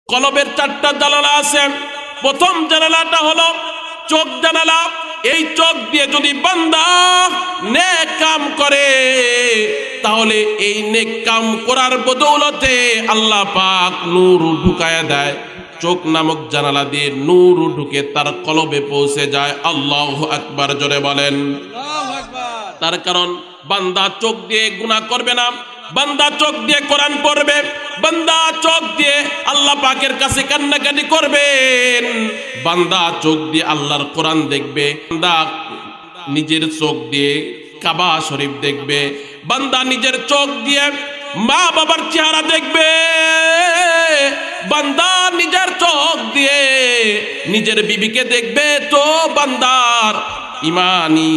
কলবের চারটা জানালা আছে। প্রথম জানালাটা হলো চোখ জানালা। এই চোখ দিয়ে যদি বান্দা নেক কাম করে তাহলে এই নেক কাম করার বদৌলতে আল্লাহ পাক নূর ঢুকায়া দেয়। চোখ নামক জানালা দিয়ে নূর ঢুকে তার কলবে পৌঁছে যায়। আল্লাহু আকবার, জোরে বলেন। তার কারণ বান্দা চোখ দিয়ে গুনাহ করবে না, বান্দা চোখ দিয়ে কোরআন পড়বে, বান্দা চোখ দিয়ে আল্লাহ পাকের কাছে কান্নাকাটি করবেন, বান্দা চোখ দিয়ে আল্লাহর কোরআন দেখবে, বান্দা নিজের চোখ দিয়ে কাবা শরীফ দেখবে, বান্দা নিজের চোখ দিয়ে মা বাবার চেহারা দেখবে, বান্দা নিজের চোখ দিয়ে নিজের বিবিকে দেখবে, তো বান্দার ইমানি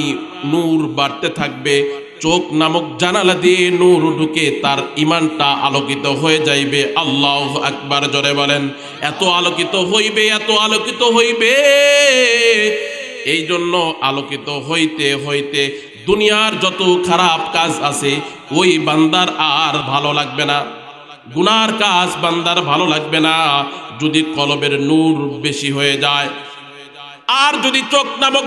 নূর বাড়তে থাকবে। চোখ নামক জানালা দিয়ে নূর ঢুকে তার ইমানটা আলোকিত হয়ে যাইবে। আল্লাহু আকবার, জোরে বলেন। এত আলোকিত হইবে, এত আলোকিত হইবে, এই জন্য আলোকিত হইতে হইতে দুনিয়ার যত খারাপ কাজ আছে ওই বান্দার আর ভালো লাগবে না, গুনার কাজ বান্দার ভালো লাগবে না, যদি কলবের নূর বেশি হয়ে যায়। আর যদি চোখ নামক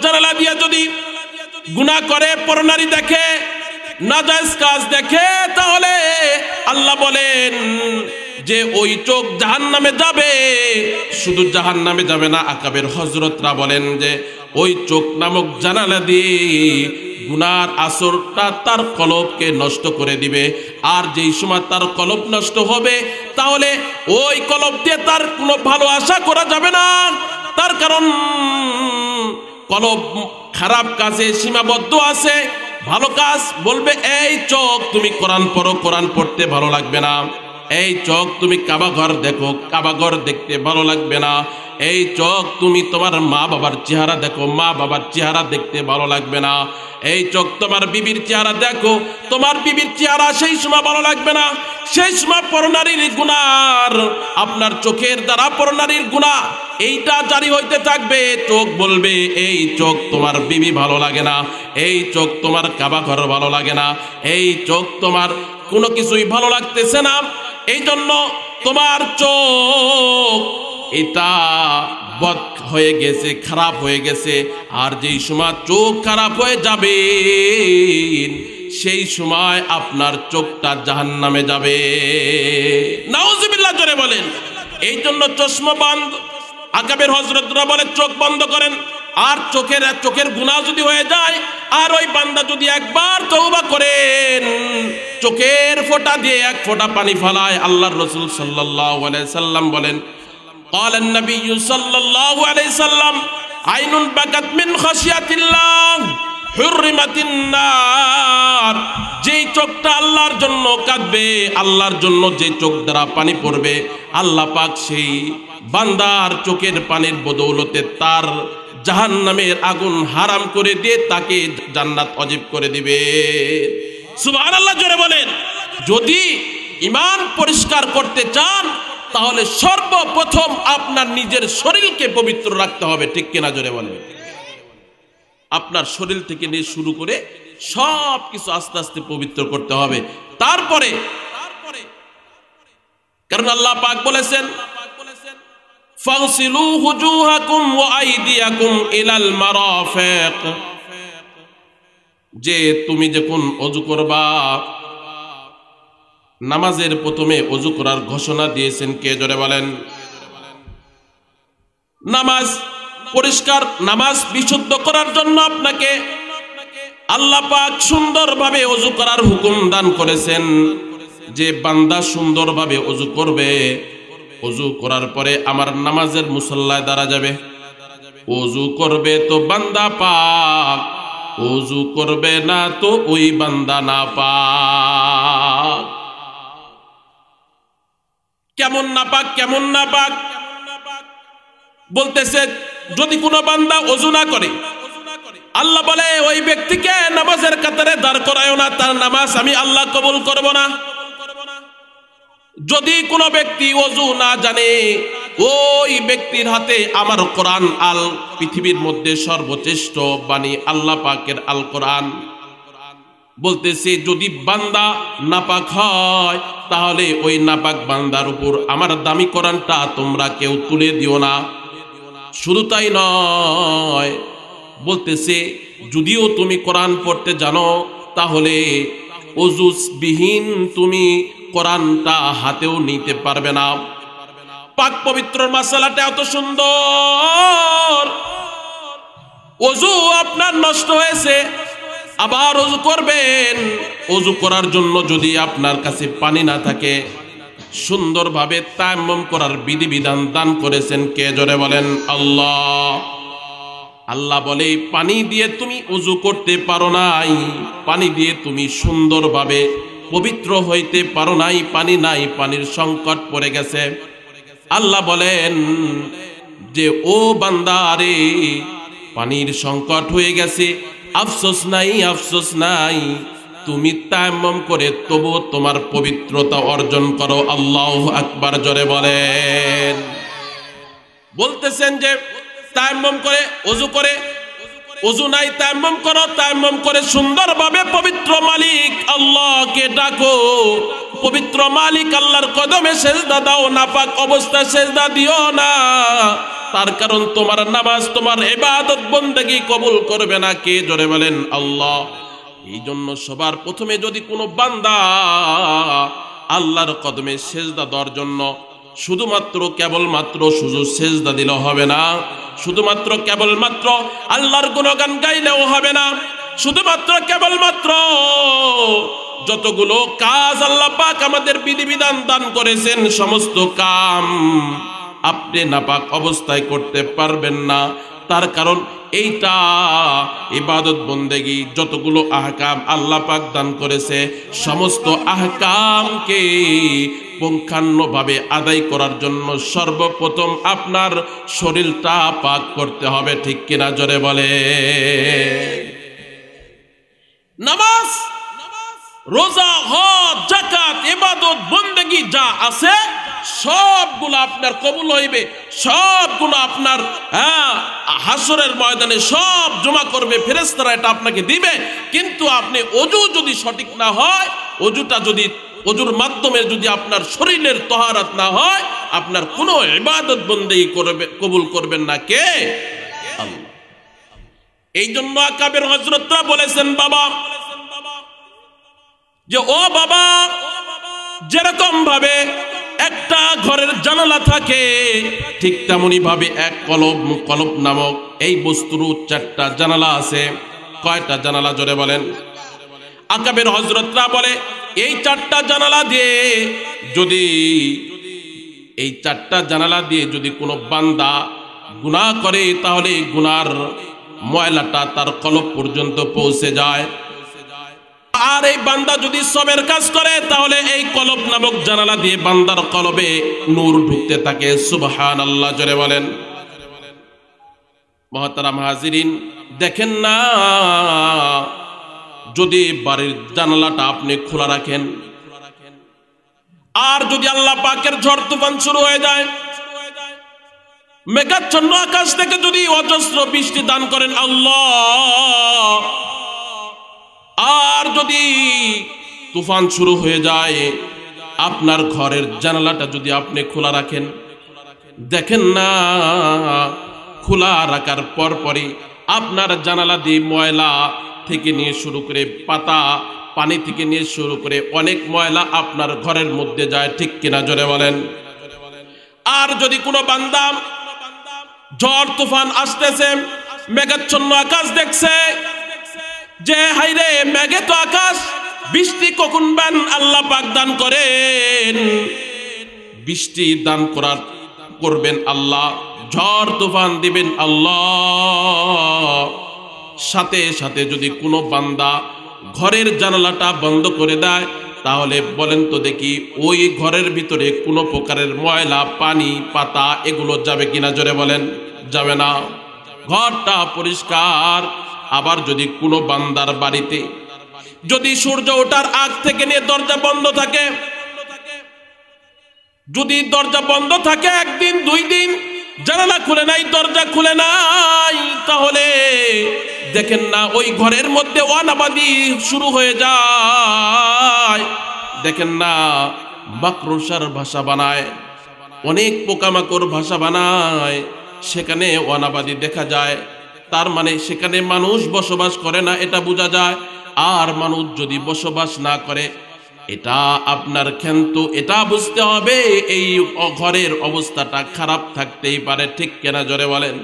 জানালা দিয়ে যদি গুনাহ করে, পরনারী দেখে, নাজায়েজ কাজ দেখে, তাহলে আল্লাহ বলেন যে ওই চোখ জাহান্নামে যাবে। শুধু জাহান্নামে যাবে না, আকাবের হযরতরা বলেন যে ওই চোখ নামক জানালা দিয়ে গুনার আসরটা তার কলবকে নষ্ট করে দিবে। আর যেই সময় তার কলব নষ্ট হবে তাহলে ওই কলব দিয়ে তার কোনো ভালো আশা করা যাবে না। তার কারণ কলব খারাপ কাজে সীমাবদ্ধ আছে, ভালো কাজ বলবে এই চোখ তুমি কোরআন পড়ো, কোরআন পড়তে ভালো লাগবে না। এই চোখ তুমি কাবা ঘর দেখো, কাবা ঘর দেখতে ভালো লাগবে না। এই চোখ তুমি তোমার মা বাবার চেহারা দেখো, মা বাবার চেহারা দেখতে ভালো লাগবে না। এই চোখ তোমার বিবির চেহারা দেখো, তোমার বিবির চেহারা সেই সময় ভালো লাগবে না। সেই সময় পরনারীর গুনার, আপনার চোখের দ্বারা পরনারীর গুনাহ এইটা জারি হইতে থাকবে। চোখ বলবে এই চোখ তোমার বিবি ভালো লাগে না, এই চোখ তোমার কাবা ঘর ভালো লাগে না, এই চোখ তোমার কোনো কিছুই ভালো লাগতেছে না, এই জন্য তোমার চোখ এটা বদ হয়ে গেছে, খারাপ হয়ে গেছে। আর যেই সময় চোখ খারাপ হয়ে যাবে সেই সময় আপনার চোখটা জাহান্নামে যাবে। নাউজুবিল্লাহ, জোরে বলেন। এই জন্য চশমা বন্ধ, আকাবের হযরতরা বলে চোখ বন্ধ করেন। আর চোখের গুনাহ যদি হয়ে যায়, আর ওই বান্দা যদি একবার তওবা করেন, চোখের ফোঁটা দিয়ে এক ফোঁটা পানি ফেলায়, আল্লাহর রাসূল সাল্লাল্লাহু আলাইহি সাল্লাম বলেন قال النبي صلى الله عليه وسلم عين بكت من خشية الله حرمت النار। যেই চোখটা আল্লাহর জন্য কাঁদবে, আল্লাহর জন্য যে চোখ দ্বারা পানি পড়বে, আল্লাহ পাক সেই বান্দার চোখের পানির বদৌলতে তার জাহান্নামের আগুন হারাম করে দিয়ে তাকে জান্নাত ওয়াজিব করে দিবে। সুবহানাল্লাহ, জোরে বলেন। যদি ঈমান পরিষ্কার করতে চান তাহলে সর্বপ্রথম আপনার নিজের শরীরকে পবিত্র রাখতে হবে, ঠিক কিনা, জোরে বলেন। আপনার শরীর থেকে নিয়ে শুরু করে সব কিছু আস্তে আস্তে পবিত্র করতে হবে। তারপরে, কারণ আল্লাহ পাক বলেছেন ফাগসিলু হুজুহাকুম ওয়া আইদিয়াকুম ইলাল মারাফিক, যে তুমি যখন ওযু করবা, নামাজের প্রথমে ওযু করার ঘোষণা দিয়েছেন কে, জোরে বলেন। নামাজ পরিষ্কার, নামাজ বিশুদ্ধ করার জন্য আপনাকে আল্লাহ পাক সুন্দরভাবে ওযু করার হুকুম দান করেছেন। যে বান্দা সুন্দরভাবে ওযু করবে, ওযু করার পরে আমার নামাজের মুসল্লায় দাঁড়া যাবে। ওযু করবে তো বান্দা পাক, ওযু করবে না তো ওই বান্দা না পাক। কেমন নাপাক, কেমন নাপাক বলতেছে, যদি কোনো বান্দা ওযু না করে, আল্লাহ বলে ওই ব্যক্তিকে নামাজের কাতারে দাঁড় করায়ও না, তার নামাজ আমি আল্লাহ কবুল করব না। যদি কোনো ব্যক্তি ওযু না জানে, ওই ব্যক্তির হাতে আমার কোরআন, আল পৃথিবীর মধ্যে সর্বশ্রেষ্ঠ বাণী আল্লাহ পাকের আল কোরআন, বলতেছে যদি বান্দা নাপাক হয় তাহলে ওই নাপাক বান্দার উপর আমার দামি কোরআনটা তোমরা কেউ তুলে দিও না। শুধু তাই নয়, বলতেছে যদিও তুমি কোরআন পড়তে জানো তাহলে ওযুবিহীন তুমি কোরআনটা হাতেও নিতে পারবে না। পাক পবিত্রর মাসালাটা এত সুন্দর। ওযু আপনার নষ্ট হয়েছে, আবার ওযু করবেন। ওযু করার জন্য যদি আপনার কাছে পানি না থাকে, সুন্দরভাবে তায়াম্মুম করার বিধিবিধান দান করেছেন কে? জোরে বলেন আল্লাহ। আল্লাহ বলে পানি দিয়ে তুমি ওযু করতে পারো নাই, পানি দিয়ে তুমি সুন্দরভাবে পবিত্র হইতে পারো নাই, পানি নাই, পানির সংকট পড়ে গেছে। আল্লাহ বলেন যে ও বান্দা রে, পানির সংকট হয়ে গেছে, আফসোস নাই, আফসোস নাই, তুমি তায়াম্মুম করে তবু তোমার পবিত্রতা অর্জন করো। আল্লাহু আকবার জোরে বলেন। বলতেছেন যে তায়াম্মুম করে ওযু করে, ওযু নাই তায়াম্মুম করো, তায়াম্মুম করে সুন্দরভাবে পবিত্র মালিক আল্লাহকে ডাকো, পবিত্র মালিক আল্লাহর কদমে সেজদা দাও, নাপাক অবস্থায় সেজদা দিও না। তার কারণ তোমার নামাজ, তোমার ইবাদত বন্দেগী কবুল করবে না কে? জোরে বলেন আল্লাহ। এই জন্য সবার প্রথমে যদি কোনো বান্দা আল্লাহর কদমে সেজদা দেওয়ার জন্য শুধুমাত্র কেবলমাত্র শুধু সেজদা দিলে হবে না, শুধুমাত্র কেবলমাত্র আল্লাহর গুণগান গাইলেও হবে না, শুধুমাত্র কেবলমাত্র যতগুলো কাজ আল্লাহ পাক আমাদের বিধিবিধান দান করেছেন সমস্ত কাম আপনি নাপাক অবস্থায় করতে পারবেন না। তার কারণ এইটা ইবাদত বন্দেগী যতগুলো আহকাম আল্লাহ পাক দান করেছে সমস্ত আহকামকে পুঙ্খানুভাবে আদায় করার জন্য সর্বপ্রথম আপনার শরীরটা পাক করতে হবে। ঠিক কিনা জোরে বলে? নামাজ, রোজা, হজ, যাকাত, ইবাদত বন্দেগী যা আছে সবগুলো আপনার কবুল হইবে, সবগুলো আপনার হাসরের ময়দানে সব জমা করবে ফেরেশতারা, এটা আপনাকে দিবে। কিন্তু আপনি ওযু যদি সঠিক না হয়, ওযুর মাধ্যমে যদি আপনার শরীরের তহারাত না হয়, আপনার কোনো ইবাদত বন্দেগী কবুল করবেন না কে? আল্লাহ। এই জন্য আকাবের হযরতরা বলেছেন বাবা, যে ও বাবা, যেরকম ভাবে একটা ঘরের জানালা থাকে ঠিক তেমনি ভাবে এক কলব নামক এই বস্তুর 4টা জানালা আছে। কয়টা জানালা? জোরে বলেন। আকাবের হযরতরা বলে এই 4টা জানালা দিয়ে যদি কোনো বান্দা গুনাহ করে তাহলে গুনার ময়লাটা তার কলব পর্যন্ত পৌঁছে যায়। আর এই বান্দা যদি সবের কাজ করে তাহলে এই কলব নামক জানালা দিয়ে বান্দার কলবে নূর ঢুকতে থাকে। সুবহানাল্লাহ জোরে বলেন। মুহতারাম হাজিরিন, দেখেন না, যদি বাড়ির জানালাটা আপনি খোলা রাখেন আর যদি আল্লাহ পাকের ঝড় তুফান শুরু হয়ে যায়, মেঘাচ্ছন্ন আকাশ থেকে যদি অজস্র বৃষ্টি দান করেন আল্লাহ, আর যদি তুফান শুরু হয়ে যায়, আপনার ঘরের জানালাটা যদি আপনি খোলা রাখেন, দেখেন না, খোলা রাখার পরপরই আপনার জানালা দিয়ে ময়লা থেকে নিয়ে শুরু করে পাতা, পানি থেকে নিয়ে শুরু করে অনেক ময়লা আপনার ঘরের মধ্যে যায়। ঠিক কিনা জোরে বলেন। আর যদি কোনো বান্দা ঝড় তুফান আসতেছে, মেঘাচ্ছন্ন আকাশ দেখছে, যে হাইরে মেঘে তো আকাশ, বৃষ্টি কখন বান আল্লাহ পাক দান করেন, বৃষ্টি দান করবেন আল্লাহ, ঝড় তুফান দিবেন আল্লাহ। সাথে সাথে যদি কোনো বান্দা ঘরের জানালাটা বন্ধ করে দেয়, তাহলে বলেন তো দেখি ওই ঘরের ভিতরে কোনো প্রকারের ময়লা, পানি, পাতা এগুলো যাবে কিনা? জোরে বলেন। যাবে না, ঘরটা পরিষ্কার। আবার যদি কোনো বান্দার বাড়িতে যদি সূর্য ওঠার আগ থেকে নিয়ে দরজা বন্ধ থাকে, যদি দরজা বন্ধ থাকে 1 দিন 2 দিন, জানালা খুলে নাই, দরজা খুলে নাই, তাহলে দেখেন না ওই ঘরের মধ্যে ওয়ানাবাদি শুরু হয়ে যায়। দেখেন না মাকড়সার ভাষা বানায়, অনেক পোকামাকড় ভাষা বানায়, সেখানে ওয়ানাবাদি দেখা যায়। তার মানে সেখানে মানুষ বসবাস করে না, এটা বোঝা যায়। আর মানুষ যদি বসবাস না করে, এটা আপনার কিন্তু এটা বুঝতে হবে এই ঘরের অবস্থাটা খারাপ থাকতেই পারে। ঠিক কেনা জোরে বলেন?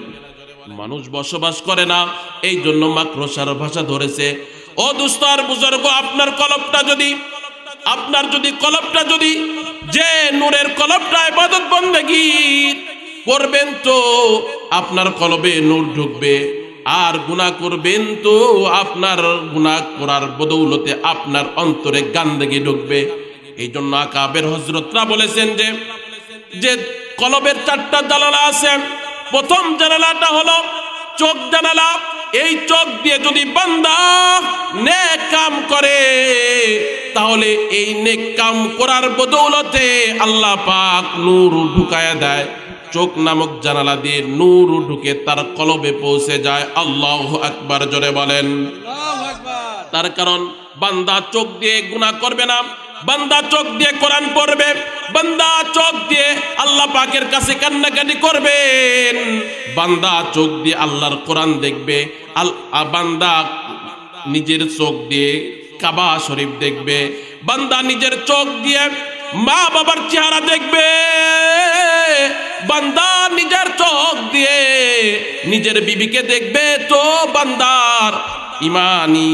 মানুষ বসবাস করে না, এই জন্য মাকড়সার ভাষা ধরেছে। ও দোস্ত আর বুজুর্গ, আপনার কলবটা যদি যে নূরের কলবটা ইবাদত বন্দেগী করবেন তো আপনার কলবে নূর ঢুকবে, আর গুনাহ করবেন তো আপনার গুনাহ করার বদৌলতে আপনার অন্তরে গান্দেগি ঢুকবে। এই জন্য আকাবের হযরতরা বলেছেন যে কলবের 4টা জানালা আছে। প্রথম জানালাটা হলো চোখ জানালা। এই চোখ দিয়ে যদি বান্দা নেক কাম করে, তাহলে এই নেক কাম করার বদৌলতে আল্লাহ পাক নূর ঢুকায়া দেয়। চোখ নামক জানালা দিয়ে নূর ঢুকে তার কলবে পৌঁছে যায়। আল্লাহু আকবার জোরে বলেন। তার কারণ বান্দা চোখ দিয়ে গুনাহ করবে না, বান্দা চোখ দিয়ে কোরআন পড়বে, বান্দা চোখ দিয়ে আল্লাহ পাকের কাছে কান্নাকাটি করবেন, বান্দা চোখ দিয়ে আল্লাহর কোরআন দেখবে, বান্দা নিজের চোখ দিয়ে কাবা শরীফ দেখবে, বান্দা নিজের চোখ দিয়ে মা বাবার চেহারা দেখবে, বান্দা নিজের চোখ দিয়ে নিজের বিবিকে দেখবে, তো বান্দার ইমানি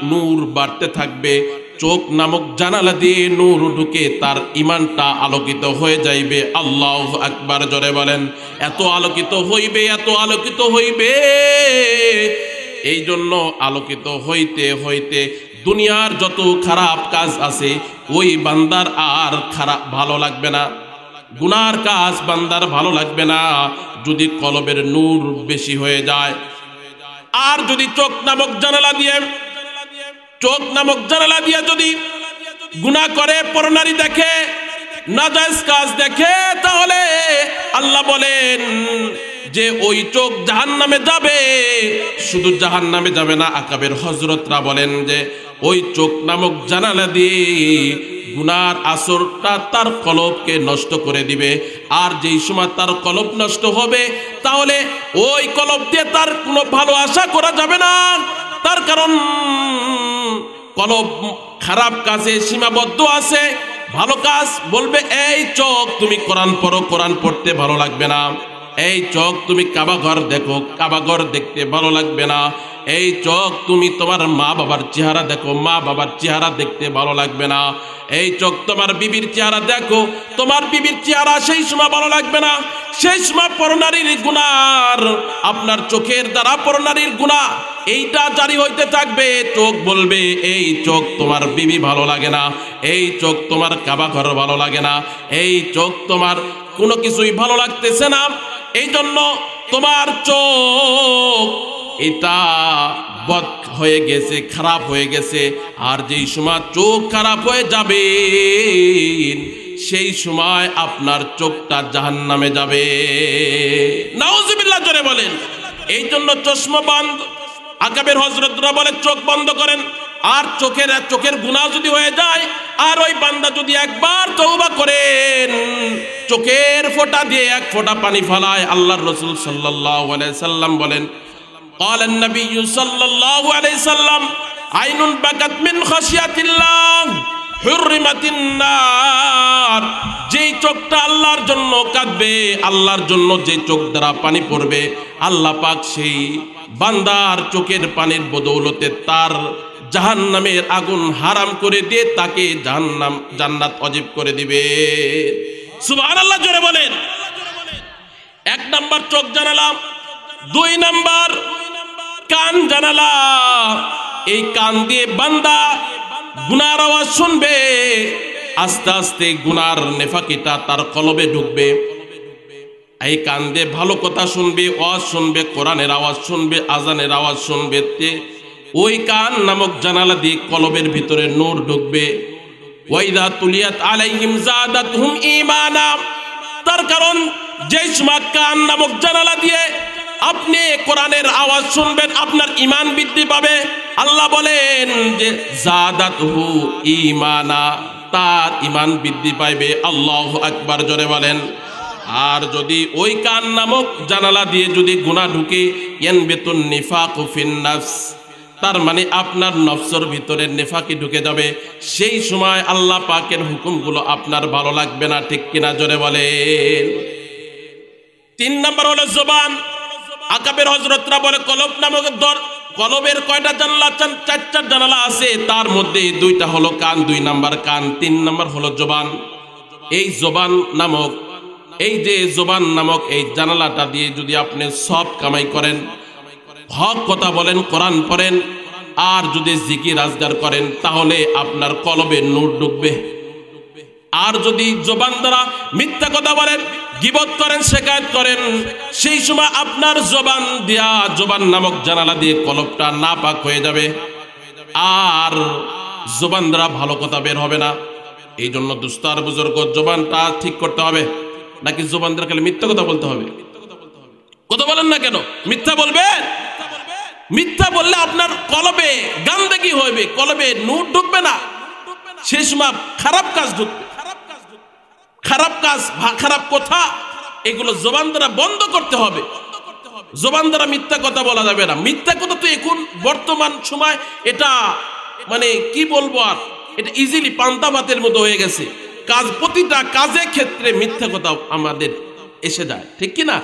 নূর বাড়তে থাকবে। চোখ নামক জানালা দিয়ে নূর ঢুকে তার ইমানটা আলোকিত হয়ে যাইবে। আল্লাহু আকবার জোরে বলেন। এত আলোকিত হইবে, এত আলোকিত হইবে, এই জন্য আলোকিত হইতে হইতে দুনিয়ার যত খারাপ কাজ আছে ওই বান্দার আর খারাপ ভালো লাগবে না, গুনার কাজ বান্দার ভালো লাগবে না, যদি কলবের নূর বেশি হয়ে যায়। আর যদি চোখ নামক জানালা দিয়ে যদি গুনাহ করে, পরনারী দেখে, নাজায়েজ কাজ দেখে, তাহলে আল্লাহ বলেন যে ওই চোখ জাহান্নামে যাবে। শুধু জাহান্নামে যাবে না, আকাবের হযরতরা বলেন যে ওই চোখ নামক জানালা দিয়ে গুনার আসরটা তার কলবকে নষ্ট করে দিবে। আর যেই সময় তার কলব নষ্ট হবে, তাহলে ওই কলব দিয়ে তার কোনো ভালো আশা করা যাবে না। তার কারণ কলব খারাপ কাজে সীমাবদ্ধ আছে, ভালো কাজ বলবে এই চোখ তুমি কোরআন পড়ো, কোরআন পড়তে ভালো লাগবে না। এই চোখ তুমি কাবাঘর দেখো, কাবাঘর দেখতে ভালো লাগবে না। এই চোখ তুমি তোমার মা বাবার চেহারা দেখো, মা বাবার চেহারা দেখতে ভালো লাগবে না। এই চোখ তোমার বিবির চেহারা দেখো, তোমার বিবির চেহারা সেই সময় ভালো লাগবে না। সেই সময় পরনারীর গুনার, আপনার চোখের দ্বারা পরনারীর গুনাহ এইটা জারি হইতে থাকবে। চোখ বলবে এই চোখ তোমার বিবি ভালো লাগে না, এই চোখ তোমার কাবাঘর ভালো লাগে না, এই চোখ তোমার কোনো কিছুই ভালো লাগতেছে না। এই জন্য তোমার চোখ এটা বদ হয়ে গেছে, খারাপ হয়ে গেছে। আর যেই সময় চোখ খারাপ হয়ে যাবে, সেই সময় আপনার চোখটা জাহান্নামে যাবে। নাউজুবিল্লাহ জোরে বলেন। এই জন্য চশমা বন্ধ, আকাবের হযরতরা বলে চোখ বন্ধ করেন। আর চোখের গুনাহ যদি হয়ে যায়, আর ওই বান্দা যদি একবার তওবা করেন, চোখের ফোঁটা দিয়ে এক ফোঁটা পানি ফেলায়, আল্লাহর রাসূল সাল্লাল্লাহু আলাইহি সাল্লাম বলেন, قال النبي صلى الله عليه وسلم عين بكت من خشية الله حرمت النار। যেই চোখটা আল্লাহর জন্য কাঁদবে, আল্লাহর জন্য যে চোখ দ্বারা পানি পড়বে, আল্লাহ পাক সেই বান্দার চোখের পানির বদৌলতে তার জাহান্নামের আগুন হারাম করে দিয়ে তাকে জান্নাত ওয়াজিব করে দিবে। সুবহানাল্লাহ জোরে বলেন। 1 নাম্বার চোখ জানালা, 2 নাম্বার কান জানালা। এই কান দিয়ে বান্দা গুনার আওয়াজ শুনবে, আস্তে আস্তে গুনার নেফাকিটা তার কলবে ঢুকবে। এই কান দিয়ে ভালো কথা শুনবে, ওয়াজ শুনবে, কোরআনের আওয়াজ শুনবে, আজানের আওয়াজ শুনবে। ওই কান নামক জানালা দিয়ে কলবের ভিতরে নূর ঢুকবে। ওয়াইদা তুলিয়াত আলাইহিম যাদাতহুম ঈমানা। তার কারণ যেই সময় কান নামক জানালা দিয়ে আপনি কোরআনের আওয়াজ শুনবেন আপনার ঈমান বৃদ্ধি পাবে। আল্লাহ বলেন যে জাদাতহু ঈমানা, তার ঈমান বৃদ্ধি পাইবে। আল্লাহু আকবার জোরে বলেন। আর যদি ওই কান নামক জানালা দিয়ে যদি গুনাহ ঢুকে ইয়ানবিতুন নিফাকু ফিন নাফস, তার মানে আপনার নফসের ভিতরে নেফাকি ঢুকে যাবে। সেই সময় আল্লাহ পাকের হুকুমগুলো আপনার ভালো লাগবে না, ঠিক কিনা জোরে বলেন। 3 নাম্বার হলো জবান। আকাবের হযরতরা বলে কলব নামক কলবের কয়টা জানালা? 4টা জানালা আছে, তার মধ্যে 2টা হলো কান, 2 নাম্বার কান, 3 নাম্বার হলো জবান। এই জবান নামক এই জানালাটা দিয়ে যদি আপনি সব কামাই করেন, হক কথা বলেন, কোরআন পড়েন, আর যদি জিকির আজগার করেন, তাহলে আপনার কলবে নূর ঢুকবে। আর যদি জবান দ্বারা মিথ্যা কথা বলেন, গীবত করেন, শিকায়ত করেন, সেই সময় আপনার জবান নামক জানালা দিয়ে কলবটা নাপাক হয়ে যাবে, আর জবান দ্বারা ভালো কথা বের হবে না। এই জন্য দুস্তার বুজুর্গ, জবানটা ঠিক করতে হবে। নাকি জবান দ্বারা খালি মিথ্যা কথা বলতে হবে? কথা বলেন না কেন? মিথ্যা বলবে? মিথ্যা বললে আপনার কলবে গান্দেগি হইবে, কলবে নূর ঢুকবে না। সেই সময় খারাপ কাজ ঢুকবে, খারাপ কথা, এগুলো জবান দ্বারা বন্ধ করতে হবে। জবান দ্বারা মিথ্যা কথা বলা যাবে না। মিথ্যা কথা তো এখন বর্তমান সময় এটা মানে কি বলবো, আর এটা ইজিলি পান্তা ভাতের মতো হয়ে গেছে। প্রতিটা কাজের ক্ষেত্রে মিথ্যা কথা আমাদের এসে যায়, ঠিক কিনা?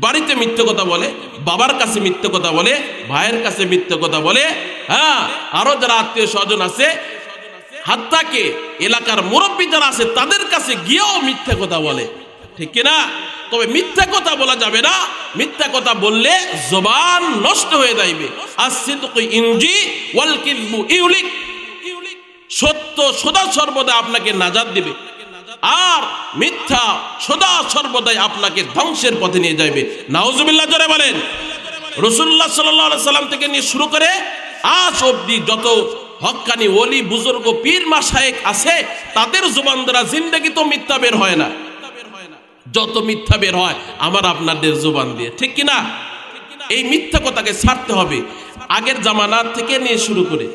বাড়িতে মিথ্যে কথা বলে, বাবার কাছে মিথ্যে কথা বলে, ভাইয়ের কাছে মিথ্যে কথা বলে, হ্যাঁ, আরো যারা আত্মীয় স্বজন আছে, হাত্তাকে এলাকার মুরব্বী যারা আছে তাদের কাছে গিয়েও মিথ্যা কথা বলে, ঠিক কিনা? তবে মিথ্যা কথা বলা যাবে না। মিথ্যা কথা বললে জবান নষ্ট হয়ে যাইবে। as-sidqu ইনজি ওয়াল কিযবু ইউলিক, সত্য সদা সর্বদা আপনাকে নাজাত দিবে, আর মিথ্যা সদা সর্বদাই আপনাকে ধ্বংসের পথে নিয়ে যাবে। নাউজুবিল্লাহ জোরে বলেন। রাসূলুল্লাহ সাল্লাল্লাহু আলাইহি সাল্লাম থেকে নিয়ে শুরু করে আজ অবধি যত হক্কানি ওলি বুজুর্গ পীর মাশায়েখ আছে, তাদের জবান দ্বারা জিন্দেগি তো মিথ্যা বের হয় না। যত মিথ্যা বের হয় আমার আপনাদের জবান দিয়ে, ঠিক কিনা? এই মিথ্যা কথাকে ছাড়তে হবে। আগের জামানার থেকে নিয়ে শুরু করে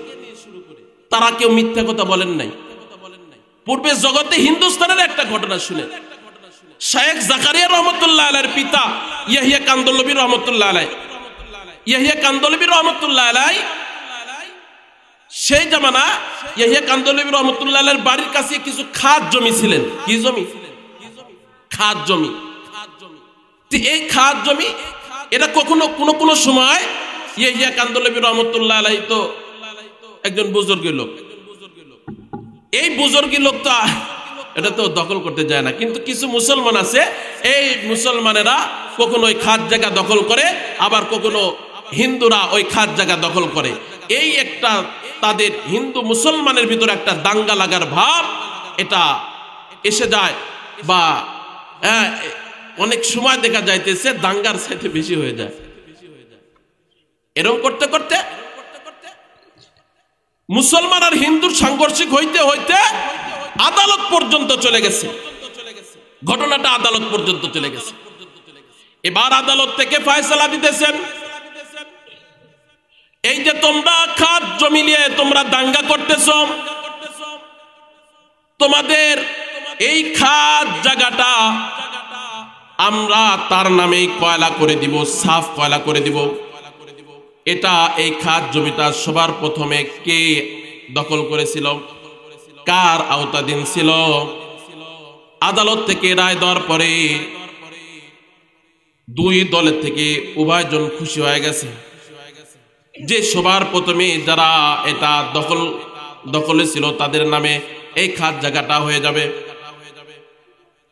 তারা কেউ মিথ্যা কথা বলেন নাই। পূর্বে জগতে হিন্দুস্তানের একটা ঘটনা শুনে, শেখ জাকারিয়া রহমতুল্লাহ আলাইহির পিতা ইয়াহিয়া কান্দলবী রহমতুল্লাহ আলাইহি, সেই জামানা ইয়াহিয়া কান্দলবী রহমতুল্লাহ আলাইহির বাড়ির কাছে কিছু খাদ জমি ছিলেন। কি জমি? খাদ জমি। এই খাদ জমি এটা কোন সময় ইয়াহিয়া কান্দলবী রহমতুল্লাহ আলাইহি তো একজন বুজুর্গ লোক, এই বুজুর্গ লোকটা এটা তো দখল করতে যায় না, কিন্তু কিছু মুসলমান আছে, এই মুসলমানেরা কখনো ওই খাদ জায়গা দখল করে, আবার কখনো হিন্দুরা ওই খাদ জায়গা দখল করে। এই একটা তাদের হিন্দু মুসলমানের ভিতরে একটা দাঙ্গা লাগার ভাব এটা এসে যায়, বা অনেক সময় দেখা যাইতেছে দাঙ্গার সাথে বেশি হয়ে যায়। এরকম করতে করতে মুসলমান আর হিন্দুর সাংঘর্ষিক হইতে হইতে আদালত পর্যন্ত চলে গেছে। ঘটনাটা আদালত পর্যন্ত চলে গেছে। এবার আদালত থেকে ফয়সালা দিতেছেন, এই যে তোমরা খাদ জমি নিয়ে তোমরা দাঙ্গা করতেছ, তোমাদের এই খাদ জায়গাটা আমরা তার নামে কয়লা করে দিব, সাফ কয়লা করে দিব। এটা এই খাদ জমিটা সবার প্রথমে কে দখল করেছিল, কার আওতাধীন ছিল? আদালত থেকে রায় দেওয়ার পরে দুই দলের থেকে উভয়জন খুশি হয়ে গেছে যে সবার প্রথমে যারা এটা দখলে ছিল তাদের নামে এই খাদ জায়গাটা হয়ে যাবে।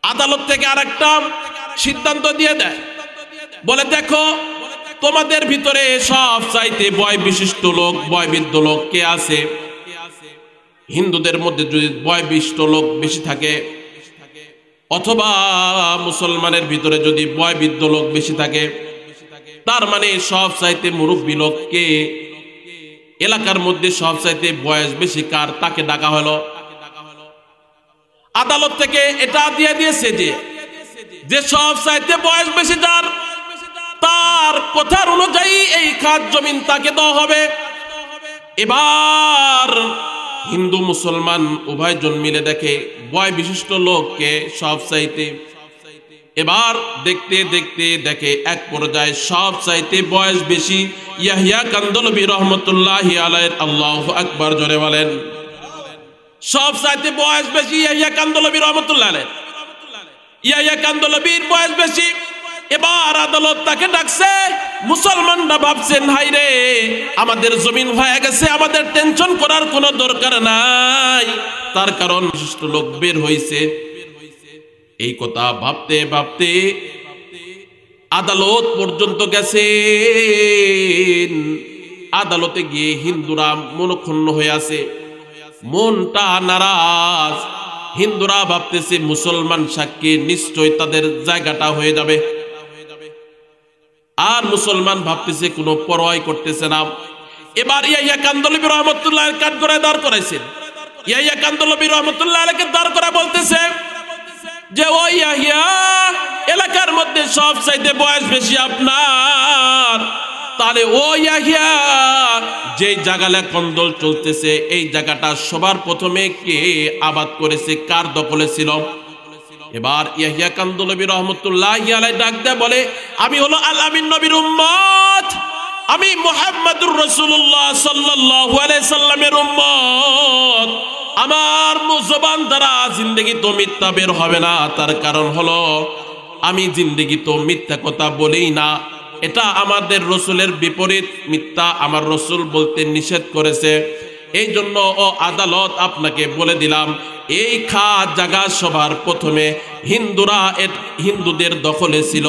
আদালত থেকে আরেকটা সিদ্ধান্ত দিয়ে দেয়, বলে দেখো তোমাদের ভিতরে সব চাইতে বয় বিশিষ্ট লোক, বয়বৃদ্ধ লোক কে আছে? হিন্দুদের মধ্যে যদি বয়বৃষ্ট লোক বেশি থাকে, অথবা মুসলমানের ভিতরে যদি বয়বৃদ্ধ লোক বেশি থাকে, তার মানে সব চাইতে মুরব্বী লোক কে? এলাকার মধ্যে সব চাইতে বয়স বেশি কার? তাকে ডাকা হলো। আদালত থেকে এটা দিয়ে দিয়েছে যে যে সব চাইতে বয়স বেশি যার, তার কথার অনুযায়ী এই খাত জমিন তাকে দেওয়া হবে। এবার হিন্দু মুসলমান উভয়জন মিলে দেখে বয় বিশিষ্ট লোককে সব চাইতে, এবার দেখতে দেখতে দেখে এক পর্যায়ে সব চাইতে বয়স বেশি ইয়াহিয়া কান্দলবী রহমতুল্লাহি আলাইহির। আল্লাহু আকবার, জোরে বলেন। সব চাইতে বয়স বেশি ইয়াহিয়া কান্দলবী রহমতুল্লাহ আলাইহি। ইয়াহিয়া কান্দলবীর বয়স বেশি। এবার আদালত তাকে ডাকছে। মুসলমানরা ভাবছেন, হাই রে, আমাদের জমিন হয়ে গেছে, আমাদের টেনশন করার কোনো দরকার নাই, তার কারণ বিশিষ্ট লোক বের হয়েছে। এই কথা ভাবতে ভাবতে আদালত পর্যন্ত গেছে। আদালতে গিয়ে হিন্দুরা মনক্ষুণ্ণ হয়ে আছে, মনটা নারাজ। হিন্দুরা ভাবতেছে মুসলমান সাক্ষী, নিশ্চয় তাদের জায়গাটা হয়ে যাবে। আর মুসলমান ভাবতেছে কোনো পরোয়াই করতেছে না। এবার ইয়াহিয়া কান্দলবী রহমতুল্লাহ কাঠগড়ায় দাঁড় করাইছেন। ইয়াহিয়া কান্দলবী রহমতুল্লাহ আলাইহিকে দাঁড় করা বলতেছে যে, ও ইয়াহিয়া, এলাকার মধ্যে সব চাইতে বয়স বেশি আপনার, তাহলে ও ইয়াহিয়া, যে জায়গায় কন্দল চলতেছে এই জায়গাটা সবার প্রথমে কে আবাদ করেছে, কার দখলে ছিল? এবার ইয়াহিয়া কান্দলবী রহমতুল্লাহি আলাইহি ডাক দেয় বলে, আমি হলো আল আমিন নবীর উম্মত, আমি মুহাম্মদুর রাসূলুল্লাহ সাল্লাল্লাহু আলাইহি সাল্লামের উম্মত। আমার জবান দ্বারা জিন্দেগি তো মিথ্যা বের হবে না, তার কারণ হলো আমি জিন্দেগি তো মিথ্যা কথা বলেই না। এটা আমাদের রসুলের বিপরীত, মিথ্যা আমার রসুল বলতে নিষেধ করেছে। এই জন্য ও আদালত আপনাকে বলে দিলাম, এই খাত জায়গা সবার প্রথমে হিন্দুদের দখলে ছিল।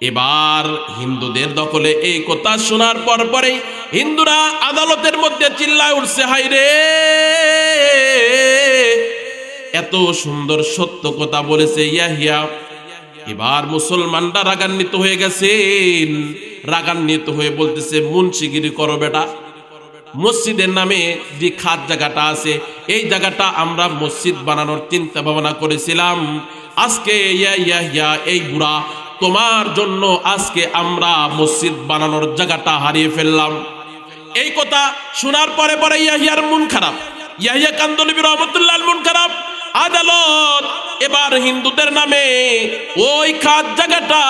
এবার হিন্দুদের দখলে এই কথা শোনার পরে হিন্দুরা আদালতের মধ্যে চিল্লায় উঠছে, হাই রে, এত সুন্দর সত্য কথা বলেছে ইয়াহিয়া। এবার মুসলমানরা রাগান্বিত হয়ে গেছেন। রাগান্বিত হয়ে বলতেছে, মুন্সিগিরি করো বেটা। মসজিদের নামে যে খাত জায়গাটা আছে, এই জায়গাটা আমরা মসজিদ বানানোর চিন্তা ভাবনা করেছিলাম। আজকে ইয়াহিয়া, এই বুড়া, তোমার জন্য আজকে আমরা মসজিদ বানানোর জায়গাটা হারিয়ে ফেললাম। এই কথা শোনার পরে ইয়াহিয়ার মন খারাপ, ইয়াহিয়া কান্দলবী রহমতুল্লাহ মন খারাপ। আদালত এবার হিন্দুদের নামে ওই খাত জায়গাটা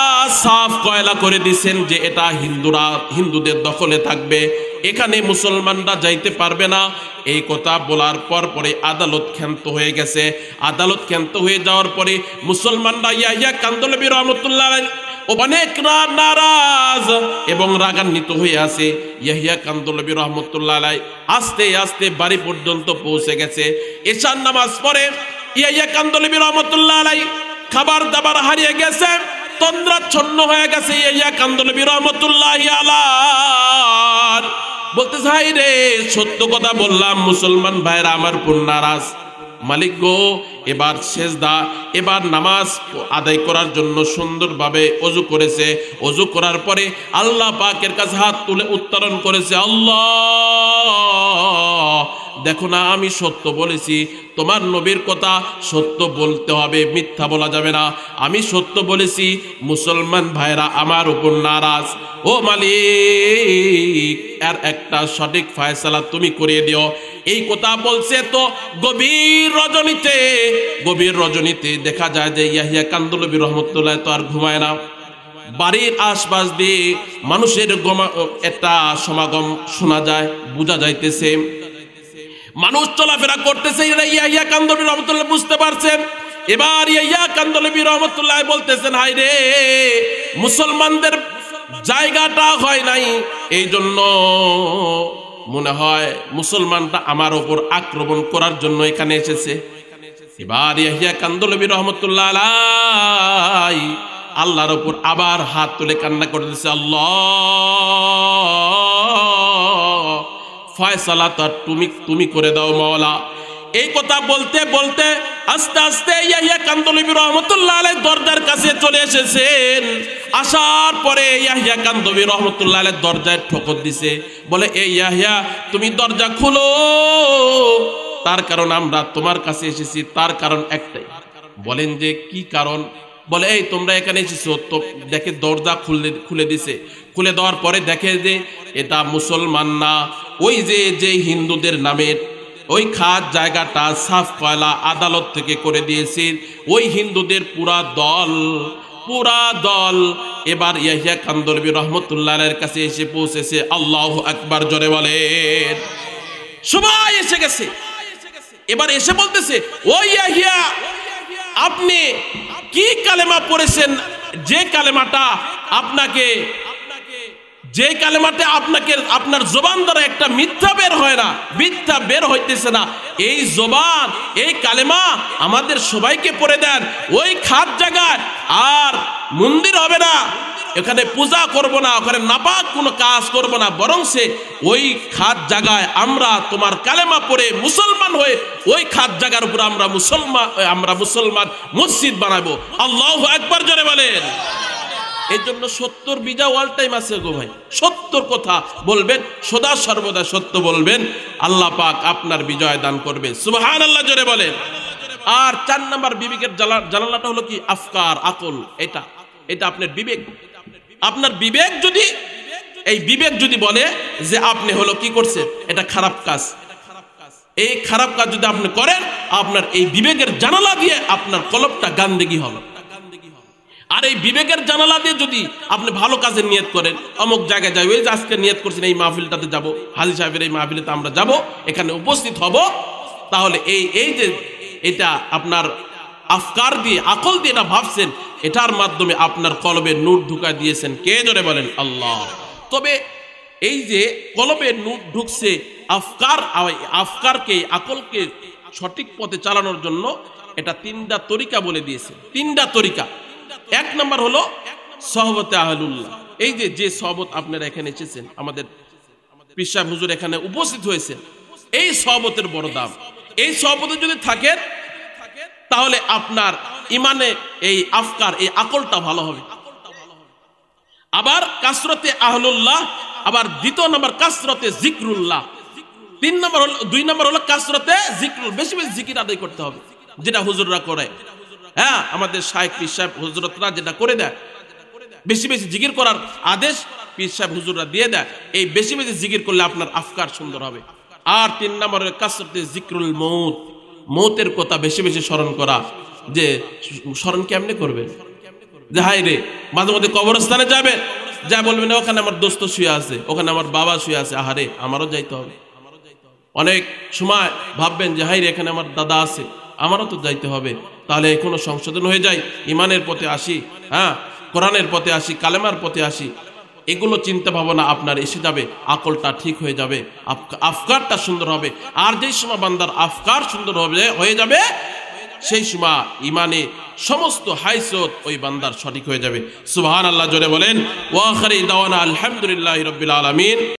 সাফ কয়লা করে দিয়েছেন যে এটা হিন্দুদের দখলে থাকবে, এখানে মুসলমানরা যাইতে পারবে না। এই কথা বলার পরে আদালত ক্ষান্ত হয়ে গেছে। আদালত ক্ষান্ত হয়ে যাওয়ার পরে মুসলমানরা ইয়াহিয়া কান্দলবী রহমতুল্লাহ অনেক নারাজ এবং রাগান্বিত হয়ে আছে। ইয়াহিয়া কান্দলবী রহমতুল্লাহ আস্তে আস্তে বাড়ি পর্যন্ত পৌঁছে গেছে। এশার নামাজ পড়ে ইয়াহিয়া কান্দলবী রহমতুল্লাহ খাবার দাবার হারিয়ে গেছে, তন্দ্রাচ্ছন্ন হয়ে গেছে। ইয়াহিয়া কান্দলবী রহমতুল্লাহ বলতে চাই রে, সত্য কথা বললাম, মুসলমান ভাইরা আমার পূর্ণ নারাজ। মালিক গো, এবার সেজদা, এবার নামাজ আদায় করার জন্য সুন্দরভাবে ওযু করেছে। ওযু করার পরে আল্লাহ পাকের কাছে হাত তুলে উত্তোলন করেছে, আল্লাহ দেখো না, আমি সত্য বলেছি, তোমার নবীর কথা সত্য বলতে হবে, মিথ্যা বলা যাবে না। আমি সত্য বলেছি, মুসলমান ভাইরা আমার উপর নারাজ। ও মালিক, এর একটা সঠিক ফয়সালা তুমি করিয়ে দিও। এই কথা বলছে তো গভীর রজনীতে দেখা যায় যে ইয়াহিয়া কান্দলবী রহমতুল্লাহ তো আর ঘুমায় না। বাড়ির আশপাশ দিয়ে মানুষের একটা সমাগম শোনা যায়, বোঝা যাইতেছে মানুষ চলাফেরা করতেছে। ইয়াহিয়া কান্দলবী রহমতুল্লাহ বুঝতে পারছেন। এবার ইয়াহিয়া কান্দলবী রহমতুল্লাহ বলতেছেন, হাই রে, মুসলমানদের জায়গাটা হয় নাই, এই জন্য মনে হয় মুসলমানটা আমার উপর আক্রমণ করার জন্য এখানে এসেছে। এবার ইয়াহিয়া কান্দলবী রহমতুল্লাহ আল্লাহর উপর আবার হাত তুলে কান্না করতেছে, আল্লাহ ফয়সালা তো তুমি করে দাও মাওলা। এই কথা বলতে বলতে আস্তে আস্তে ইয়াহিয়া কান্দলবী রহমতুল্লাহ আলাইহি দরজার কাছে চলে এসেছেন। আসার পরে ইয়াহিয়া কান্দলবী রহমতুল্লাহ আলাইহি দরজায় ঠোকর দিছে, বলে, এই ইয়াহিয়া, তুমি দরজা খুলো। তার কারণ আমরা তোমার কাছে এসেছি, তার কারণ একটাই। বলেন যে কি কারণ? বলে এই তোমরা এখানে এসেছো, তো দেখে দরজা খুলে দিছে। খুলে দেওয়ার পরে দেখে যে এটা মুসলমান না, ওই যে হিন্দুদের নামের ওই খাস জায়গাটা সাফ কয়লা আদালত থেকে করে দিয়েছে, ওই হিন্দুদের পুরা দল এবার ইয়াহিয়া কান্দরবী রহমতুল্লাহের কাছে এসে পৌঁছেছে। আল্লাহু আকবার জোরে বলেন। সবাই এসে গেছে। এবার এসে বলতেছে, ও ইয়াহিয়া, আপনি কি কালেমা পড়েছেন? যে কালেমাটা আপনাকে আপনার জবান দ্বারা একটা মিথ্যা বের হয় না, মিথ্যা বের হইতেছে না, এই জবান এই কালেমা আমাদের সবাইকে পড়ে দেন। ওই খাদ জায়গায় আর মন্দির হবে না, এখানে পূজা করব না, ওখানে নাপাক কোনো কাজ করব না, বরং সে ওই খাদ জায়গায় আমরা তোমার কালেমা পড়ে মুসলমান হয়ে ওই খাদ জায়গার উপর আমরা মুসলমান মসজিদ বানাবো। আল্লাহু আকবার জোরে বলেন। এই জন্য 70 বিজা অল টাইম আছে গো ভাই। 70 কথা বলবেন, সদা সর্বদা সত্য বলবেন, আল্লাহ পাক আপনার বিজয় দান করবে। সুবহানাল্লাহ জোরে বলেন। আর 4 নাম্বার বিবেকের জানালাটা হলো কি? আফকার, আকল। এটা আপনার বিবেক। আপনার বিবেক যদি বলে যে আপনি হলো কি করছেন, এটা খারাপ কাজ, এই খারাপ কাজ যদি আপনি করেন, আপনার এই বিবেকের জানালা দিয়ে আপনার কলবটা গান্দেগি হবে। আর এই বিবেকের জানালা দিয়ে যদি আপনি ভালো কাজের নিয়ত করেন, অমুক জায়গায় যাই, ওই যে আজকে নিয়ত করছেন এই মাহফিলটাতে যাব, হাজী সাহেবের এই মাহফিলেতে আমরা যাব, এখানে উপস্থিত হব, তাহলে এই যে এটা আপনার আফকার দিয়ে আকল দিয়ে এটা ভাবছেন, এটার মাধ্যমে আপনার কলবে নূর ঢুকায় দিয়েছেন কে? জোরে বলেন আল্লাহ। তবে এই যে কলবে নূর ঢুকছে, আফকারকে আকলকে সঠিক পথে চালানোর জন্য এটা 3টা তরিকা বলে দিয়েছে। 3টা তরিকা। 1 নাম্বার হলো সহবতে আহলুল্লাহ। এই যে সহবত আপনারা এখানে এসেছেন, আমাদের পীর সাহেব হুজুর এখানে উপস্থিত হয়েছেন, এই সহবতের বড় দাম। এই সহবতে যদি থাকেন তাহলে আপনার ইমানে এই আফকার এই আকলটা ভালো হবে। আবার কাসরতে আহলুল্লাহ, আবার 2 নাম্বার কাসরতে জিকরুল্লাহ। 2 নাম্বার হলো কাসরতে জিকরুল, বেশি বেশি জিকির আদায় করতে হবে, যেটা হুজুররা করে। হ্যাঁ, আমাদের শাইখ পীর সাহেব হুজুররা যেটা করে দেয়, বেশি বেশি জিকির করার আদেশ পীর সাহেব হুজুররা দিয়ে দেয়। এই বেশি বেশি জিকির করলে আপনার আফকার সুন্দর হবে। আর 3 নম্বর হলো কাসরতে জিকরুল মউত, মৌতের কথা বেশি বেশি স্মরণ করা। যে স্মরণ কেমনে করবেন? যে হাই রে, মাঝে মধ্যে কবরস্থানে যাবেন, যা বলবেন ওখানে আমার দোস্ত শুয়ে আছে, ওখানে আমার বাবা শুয়ে আছে, আহারে আমারও যাইতে হবে। অনেক সময় ভাববেন যে হাই রে, এখানে আমার দাদা আছে, আমারও তো যাইতে হবে। তাহলে এখনো সংশোধন হয়ে যায়, ইমানের পথে আসি, হ্যাঁ, কোরআনের পথে আসি, কালেমার পথে আসি। এগুলো চিন্তা ভাবনা আপনার এসে যাবে, আকলটা ঠিক হয়ে যাবে, আফকারটা সুন্দর হবে। আর যেই সময় বান্দার আফকার সুন্দর হয়ে যাবে, সেই সময় ইমানে সমস্ত হাইসত ওই বান্দার সঠিক হয়ে যাবে। সুবহানাল্লাহ জোরে বলেন। ওয়া আখিরি দাওয়ানা আলহামদুলিল্লাহি রাব্বিল আলামিন।